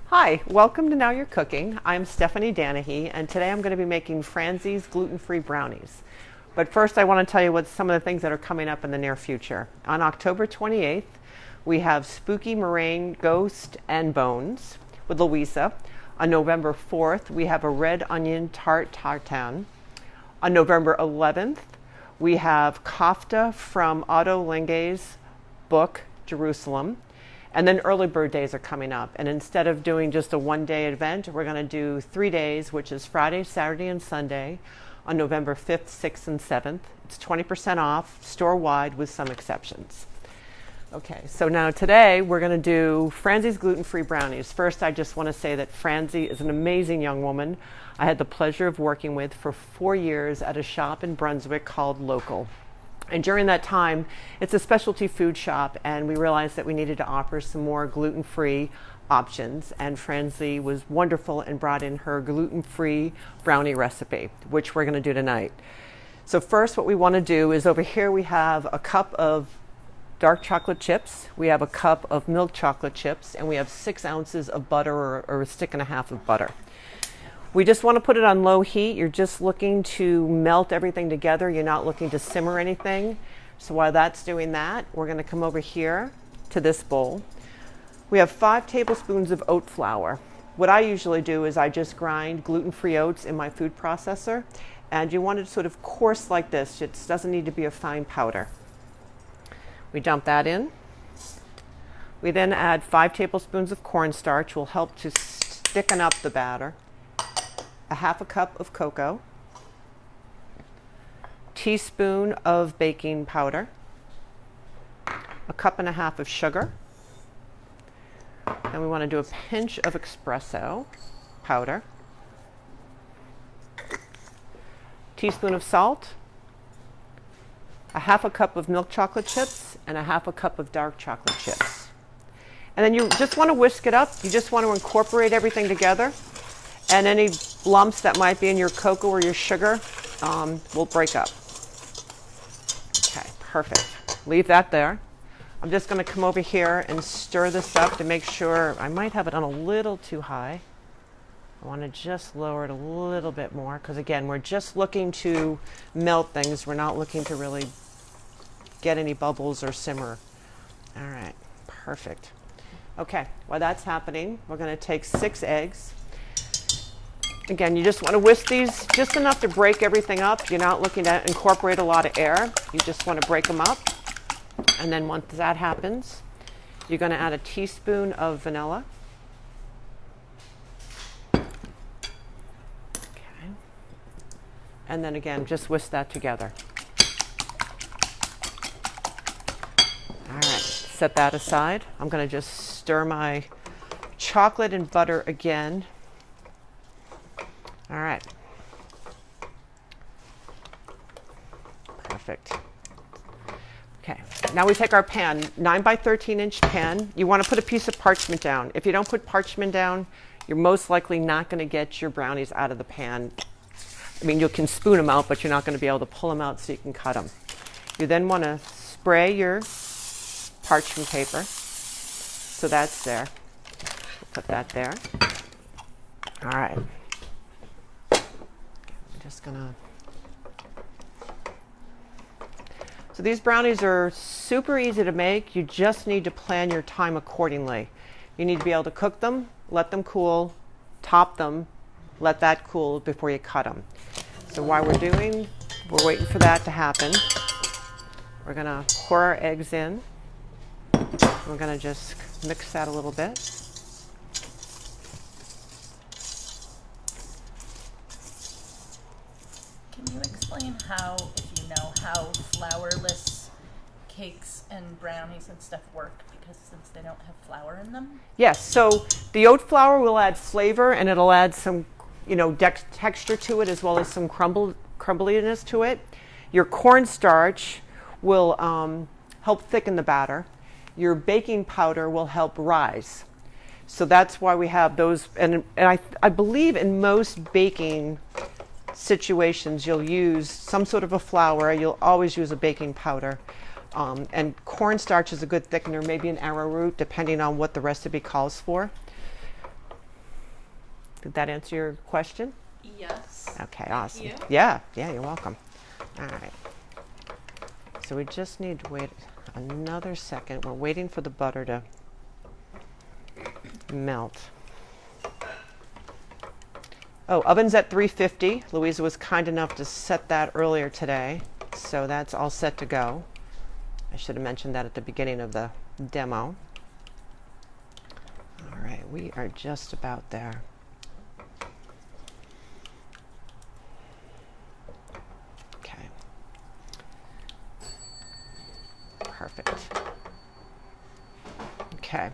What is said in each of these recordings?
Hi, welcome to Now You're Cooking. I'm Stephanie Danahy, and today I'm going to be making Franzi's gluten-free brownies. But first I want to tell you what some of the things that are coming up in the near future. On October 28th, we have Spooky Meringue Ghost and Bones with Louisa. On November 4th, we have a red onion tart tartan. On November 11th, we have kofta from Otto Lenge's book, Jerusalem. And then early bird days are coming up. And instead of doing just a one-day event, we're going to do 3 days, which is Friday, Saturday, and Sunday on November 5th, 6th, and 7th. It's 20% off, store-wide with some exceptions. Okay, so now today we're going to do Franzi's gluten-free brownies. First, I just want to say that Franzi is an amazing young woman I had the pleasure of working with for 4 years at a shop in Brunswick called Local. And during that time, it's a specialty food shop, and we realized that we needed to offer some more gluten-free options. And Franzi was wonderful and brought in her gluten-free brownie recipe, which we're going to do tonight. So first, what we want to do is over here we have a cup of dark chocolate chips, we have a cup of milk chocolate chips, and we have 6 ounces of butter or a stick and a half of butter. We just want to put it on low heat. You're just looking to melt everything together. You're not looking to simmer anything. So while that's doing that, we're going to come over here to this bowl. We have 5 tablespoons of oat flour. What I usually do is I just grind gluten-free oats in my food processor. And you want it sort of coarse like this. It doesn't need to be a fine powder. We dump that in. We then add 5 tablespoons of cornstarch, which will help to thicken up the batter. A half a cup of cocoa, teaspoon of baking powder, a cup and a half of sugar, and we want to do a pinch of espresso powder, teaspoon of salt, a half a cup of milk chocolate chips, and a half a cup of dark chocolate chips. And then you just want to whisk it up. You just want to incorporate everything together. And any lumps that might be in your cocoa or your sugar will break up. Okay, perfect. Leave that there. I'm just going to come over here and stir this up to make sure. I might have it on a little too high. I want to just lower it a little bit more because, again, we're just looking to melt things. We're not looking to really get any bubbles or simmer. All right, perfect. Okay, while that's happening, we're going to take 6 eggs. Again, you just want to whisk these just enough to break everything up. You're not looking to incorporate a lot of air. You just want to break them up. And then once that happens, you're going to add a teaspoon of vanilla. Okay. And then again, just whisk that together. All right, set that aside. I'm going to just stir my chocolate and butter again. All right. Perfect. Okay, now we take our pan, 9 by 13 inch pan. You want to put a piece of parchment down. If you don't put parchment down, you're most likely not going to get your brownies out of the pan. I mean, you can spoon them out, but you're not going to be able to pull them out so you can cut them. You then want to spray your parchment paper. So that's there. Put that there. All right. Just gonna. So these brownies are super easy to make. You just need to plan your time accordingly. You need to be able to cook them, let them cool, top them, let that cool before you cut them. So while we're waiting for that to happen, we're gonna pour our eggs in. We're gonna just mix that a little bit. Can you explain how, if you know, how flourless cakes and brownies and stuff work? Because since they don't have flour in them? Yes, so the oat flour will add flavor and it'll add some, texture to it as well as some crumbliness to it. Your cornstarch will help thicken the batter. Your baking powder will help rise. So that's why we have those. And I believe in most baking situations you'll use some sort of a flour. You'll always use a baking powder. And cornstarch is a good thickener, maybe an arrowroot, depending on what the recipe calls for. Did that answer your question? Yes. Okay, awesome. you. Yeah, you're welcome. All right. So we just need to wait another second. We're waiting for the butter to melt. Oh, oven's at 350. Louisa was kind enough to set that earlier today, so that's all set to go. I should have mentioned that at the beginning of the demo. All right, we are just about there. Okay. Perfect. Okay,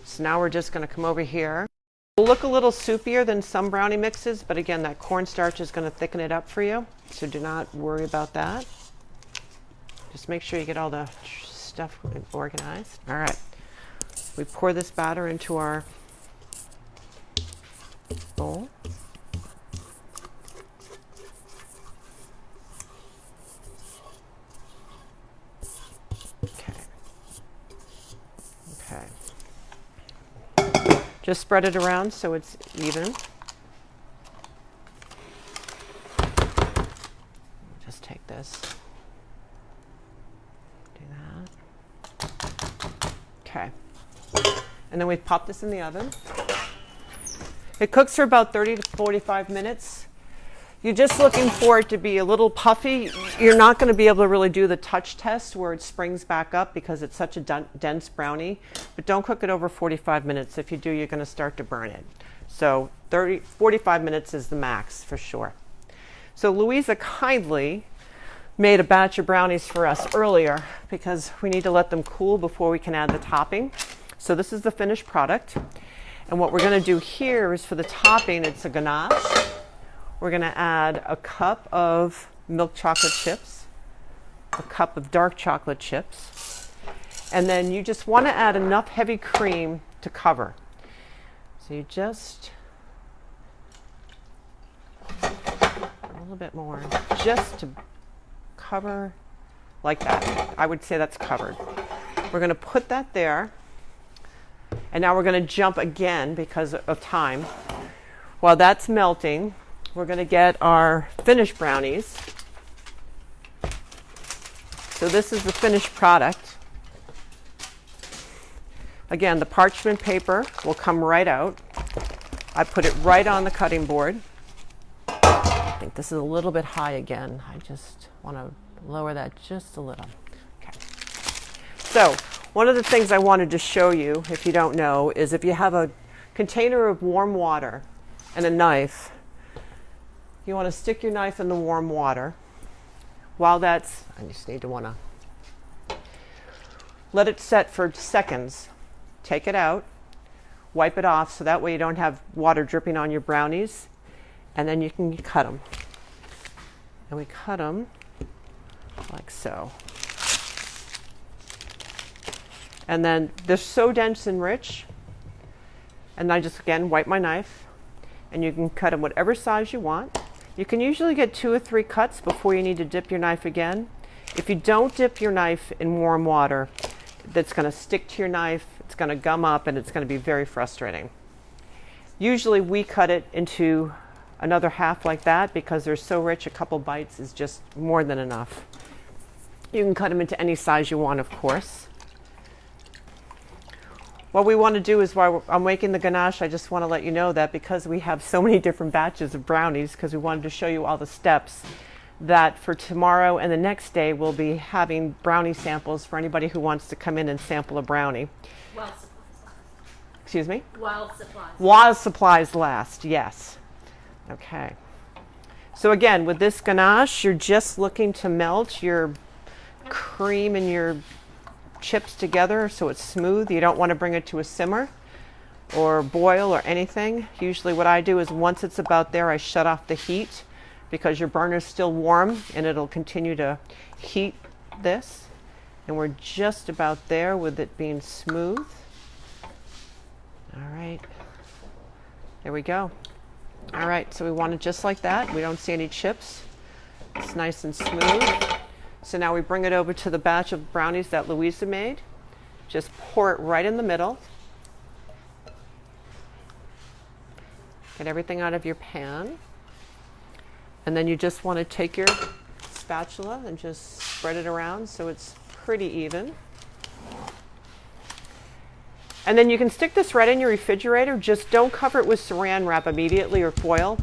so now we're just going to come over here. It'll look a little soupier than some brownie mixes, but again, that cornstarch is going to thicken it up for you, so do not worry about that. Just make sure you get all the stuff organized. All right, we pour this batter into our bowl. Okay. Just spread it around so it's even. Just take this. Do that. Okay. And then we pop this in the oven. It cooks for about 30 to 45 minutes. You're just looking for it to be a little puffy. You're not going to be able to really do the touch test where it springs back up because it's such a dense brownie. But don't cook it over 45 minutes. If you do, you're going to start to burn it. So 45 minutes is the max for sure. So Louisa kindly made a batch of brownies for us earlier because we need to let them cool before we can add the topping. So this is the finished product. And what we're going to do here is for the topping, it's a ganache. We're going to add a cup of milk chocolate chips, a cup of dark chocolate chips, and then you just want to add enough heavy cream to cover. So you just, a little bit more, just to cover like that. I would say that's covered. We're going to put that there, and now we're going to jump again because of time. While that's melting, we're going to get our finished brownies. So this is the finished product. Again, the parchment paper will come right out. I put it right on the cutting board. I think this is a little bit high again. I just want to lower that just a little. Okay. So one of the things I wanted to show you, if you don't know, is if you have a container of warm water and a knife, you want to stick your knife in the warm water. While that's, I just need to want to let it set for seconds. Take it out, wipe it off so that way you don't have water dripping on your brownies, and then you can cut them. And we cut them like so. And then they're so dense and rich, and I just again wipe my knife, and you can cut them whatever size you want. You can usually get 2 or 3 cuts before you need to dip your knife again. If you don't dip your knife in warm water, that's going to stick to your knife, it's going to gum up, and it's going to be very frustrating. Usually we cut it into another half like that because they're so rich, a couple bites is just more than enough. You can cut them into any size you want, of course. What we want to do is while I'm making the ganache, I just want to let you know that because we have so many different batches of brownies, because we wanted to show you all the steps, that for tomorrow and the next day we'll be having brownie samples for anybody who wants to come in and sample a brownie. While supplies last. Excuse me? While supplies. While supplies last, yes. Okay. So again, with this ganache, you're just looking to melt your cream and your chips together so it's smooth. You don't want to bring it to a simmer or boil or anything. Usually what I do is once it's about there, I shut off the heat because your burner's still warm and it'll continue to heat this. And we're just about there with it being smooth. All right, there we go. All right, so we want it just like that. We don't see any chips. It's nice and smooth. So now we bring it over to the batch of brownies that Louisa made. Just pour it right in the middle. Get everything out of your pan. And then you just want to take your spatula and just spread it around so it's pretty even. And then you can stick this right in your refrigerator. Just don't cover it with saran wrap immediately or foil,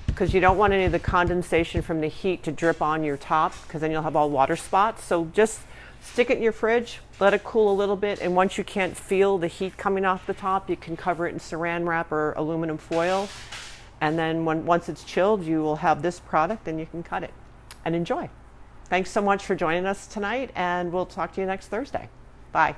because you don't want any of the condensation from the heat to drip on your top, because then you'll have all water spots. So just stick it in your fridge, let it cool a little bit, and once you can't feel the heat coming off the top, you can cover it in saran wrap or aluminum foil. And then once it's chilled, you will have this product and you can cut it and enjoy. Thanks so much for joining us tonight, and we'll talk to you next Thursday. Bye.